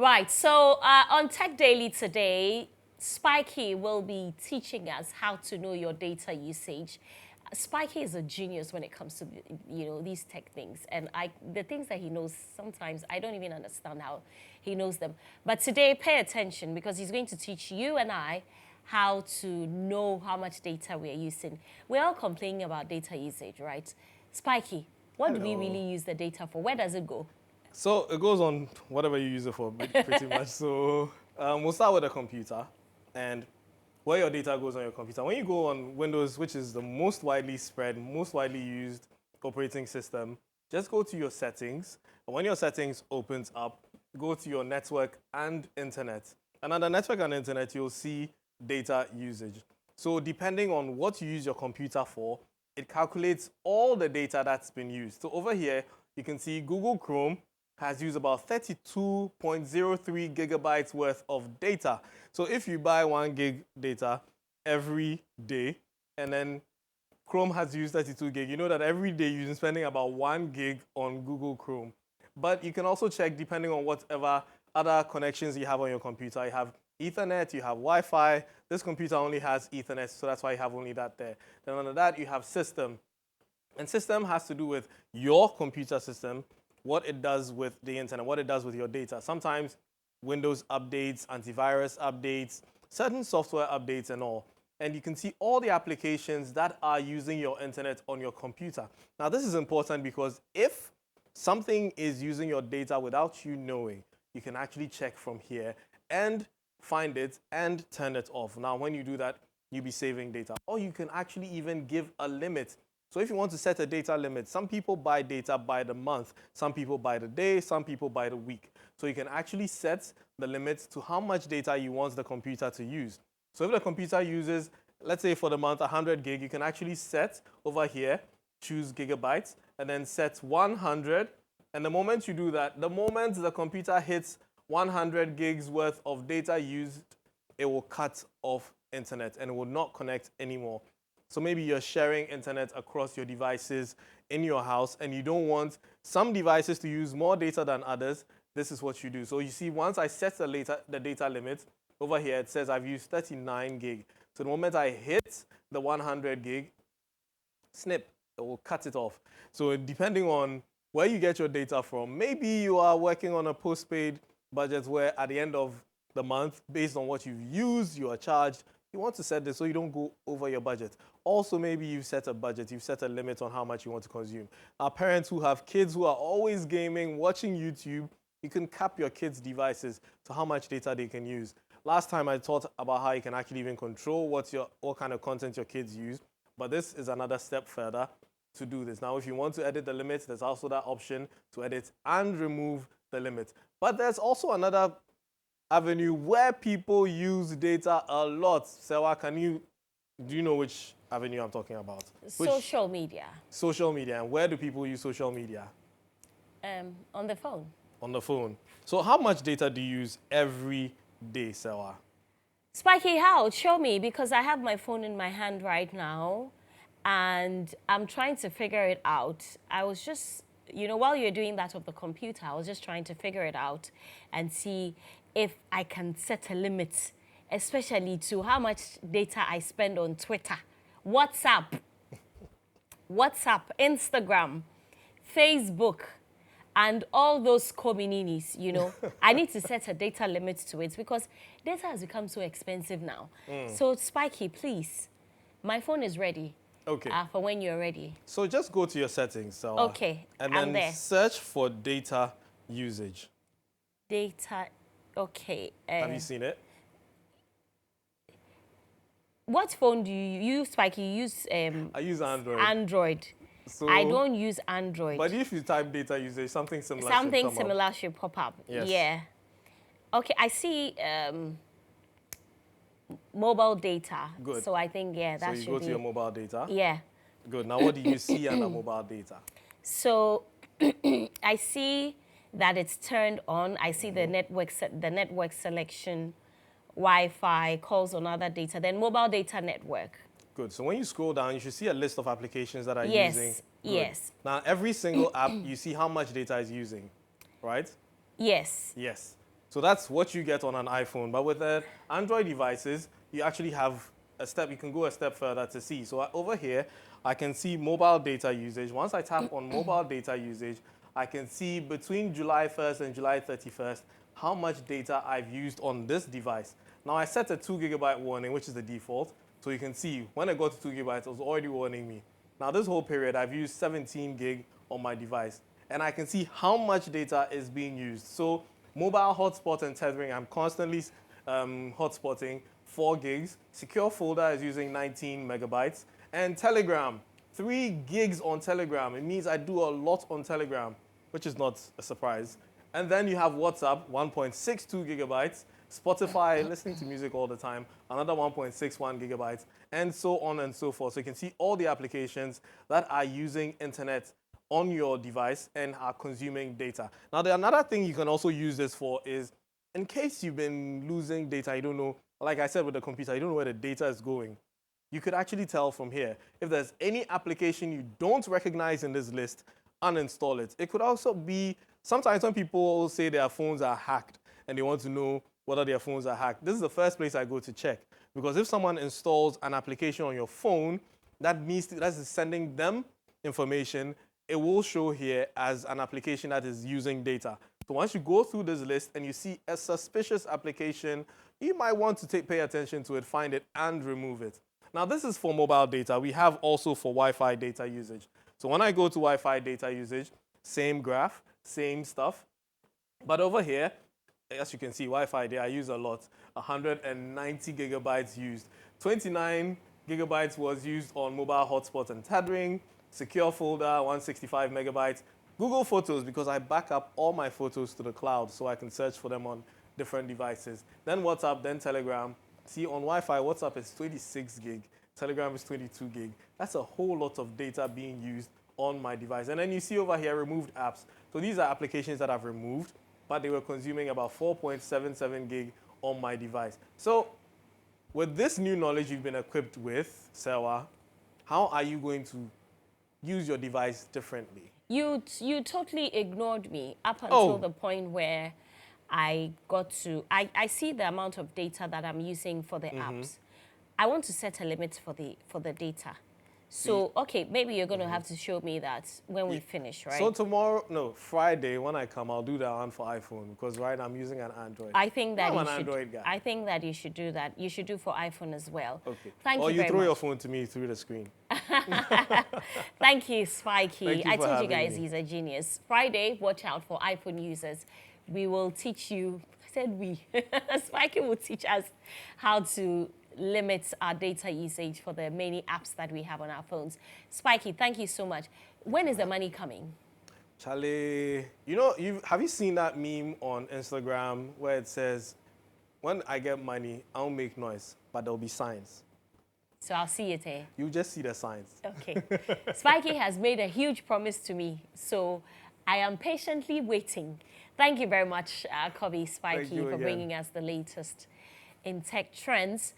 Right, so on Tech Daily today, Spiky will be teaching us how to know your data usage. Spiky is a genius when it comes to these tech things, and the things that he knows sometimes I don't even understand how he knows them. But today, pay attention because he's going to teach you and I how to know how much data we are using. We're all complaining about data usage, right? Spiky, what do we really use the data for? Where does it go? So it goes on whatever you use it for, pretty much. So we'll start with a computer and where your data goes on your computer. When you go on Windows, which is the most widely spread, most widely used operating system, just go to your settings. And when your settings opens up, go to your network and internet. And under network and internet, you'll see data usage. So depending on what you use your computer for, it calculates all the data that's been used. So over here, you can see Google Chrome has used about 32.03 gigabytes worth of data. So if you buy 1 gig data every day, and then Chrome has used 32 gig, you know that every day you're spending about 1 gig on Google Chrome. But you can also check depending on whatever other connections you have on your computer. You have Ethernet, you have Wi-Fi. This computer only has Ethernet, so that's why you have only that there. Then under that, you have system. And system has to do with your computer system, what it does with the internet, what it does with your data. Sometimes Windows updates, antivirus updates, certain software updates and all. And you can see all the applications that are using your internet on your computer. Now, this is important because if something is using your data without you knowing, you can actually check from here and find it and turn it off. Now, when you do that, you'll be saving data. Or you can actually even give a limit. So if you want to set a data limit, some people buy data by the month, some people by the day, some people by the week. So you can actually set the limit to how much data you want the computer to use. So if the computer uses, let's say for the month, 100 gig, you can actually set over here, choose gigabytes, and then set 100. And the moment you do that, the moment the computer hits 100 gigs worth of data used, it will cut off internet and it will not connect anymore. So maybe you're sharing internet across your devices in your house and you don't want some devices to use more data than others. This is what you do. So you see, once I set the data limit, over here it says I've used 39 gig. So the moment I hit the 100 gig, snip, it will cut it off. So depending on where you get your data from, maybe you are working on a postpaid budget where at the end of the month, based on what you've used, you are charged. You want to set this so you don't go over your budget. Also, maybe you've set a budget, you've set a limit on how much you want to consume. Our parents who have kids who are always gaming, watching YouTube, you can cap your kids' devices to how much data they can use. Last time I talked about how you can actually even control what kind of content your kids use, but this is another step further to do this. Now, if you want to edit the limits, there's also that option to edit and remove the limit. But there's also another avenue where people use data a lot. Sewa, do you know which avenue I'm talking about? Social media. Social media. And where do people use social media? On the phone. On the phone. So how much data do you use every day, Sewa? Spiky, how? Show me, because I have my phone in my hand right now and I'm trying to figure it out. I was just, while you're doing that of the computer, I was just trying to figure it out and see if I can set a limit, especially to how much data I spend on Twitter, WhatsApp, Instagram, Facebook, and all those communities, I need to set a data limit to it because data has become so expensive now. So Spiky, please, my phone is ready. Okay. For when you're ready. So just go to your settings. So, okay, and then there. Search for data usage. Data, okay. Have you seen it? What phone do you use, Spiky? You use... I use Android. Android. So, I don't use Android. But if you type data usage, something similar should pop up. Yes. Yeah. Okay, I see mobile data. Good. So I think, that should be... So you go to your mobile data? Yeah. Good. Now, what do you see under mobile data? So I see that it's turned on. I see the network selection, Wi-Fi, calls on other data, then mobile data network. Good. So when you scroll down, you should see a list of applications that are using. Good. Yes. Now, every single app, you see how much data is using, right? Yes. Yes. So that's what you get on an iPhone. But with the Android devices, you actually have a step, you can go a step further to see. So over here, I can see mobile data usage. Once I tap on mobile data usage, I can see between July 1st and July 31st how much data I've used on this device. Now I set a 2 GB warning, which is the default. So you can see when I got to 2 GB, it was already warning me. Now this whole period, I've used 17 gig on my device. And I can see how much data is being used. So mobile hotspot and tethering, I'm constantly hotspotting 4 gigs. Secure folder is using 19 megabytes. And Telegram, 3 gigs on Telegram. It means I do a lot on Telegram, which is not a surprise. And then you have WhatsApp, 1.62 gigabytes. Spotify, listening to music all the time, another 1.61 gigabytes, and so on and so forth. So you can see all the applications that are using internet on your device and are consuming data. Now, another thing you can also use this for is in case you've been losing data, you don't know, like I said with the computer, you don't know where the data is going. You could actually tell from here. If there's any application you don't recognize in this list, uninstall it. It could also be, sometimes when people say their phones are hacked and they want to know whether their phones are hacked, this is the first place I go to check. Because if someone installs an application on your phone, that is sending them information, it will show here as an application that is using data. So once you go through this list and you see a suspicious application, you might want to pay attention to it, find it, and remove it. Now, this is for mobile data. We have also for Wi-Fi data usage. So when I go to Wi-Fi data usage, same graph, same stuff. But over here, as you can see, Wi-Fi there, I use a lot. 190 gigabytes used. 29 gigabytes was used on mobile hotspot and tethering. Secure folder, 165 megabytes. Google Photos, because I back up all my photos to the cloud so I can search for them on different devices. Then WhatsApp, then Telegram. See, on Wi-Fi, WhatsApp is 26 gig. Telegram is 22 gig. That's a whole lot of data being used on my device. And then you see over here, removed apps. So these are applications that I've removed, but they were consuming about 4.77 gig on my device. So with this new knowledge you've been equipped with, Sewa, how are you going to use your device differently? You totally ignored me up until the point where I see the amount of data that I'm using for the apps. I want to set a limit for the data. So, okay, maybe you're going to have to show me that when we finish, right? So Friday, when I come, I'll do that one for iPhone because right now I'm using an Android. I think that I'm an Android guy. I think that you should do that. You should do for iPhone as well. Okay. Thank or you very much. Or you throw your phone to me through the screen. Thank you, Spiky. Thank you I told you guys me. he's a genius. Friday, watch out for iPhone users. We will teach you, I said we, Spiky will teach us how to limit our data usage for the many apps that we have on our phones. Spiky, thank you so much. When is the money coming? Charlie, you know, have you seen that meme on Instagram where it says, when I get money, I'll make noise, but there'll be signs. So I'll see it here. You just see the signs. Okay. Spiky has made a huge promise to me, so I am patiently waiting. Thank you very much, Kobby Spiky, for bringing us the latest in tech trends.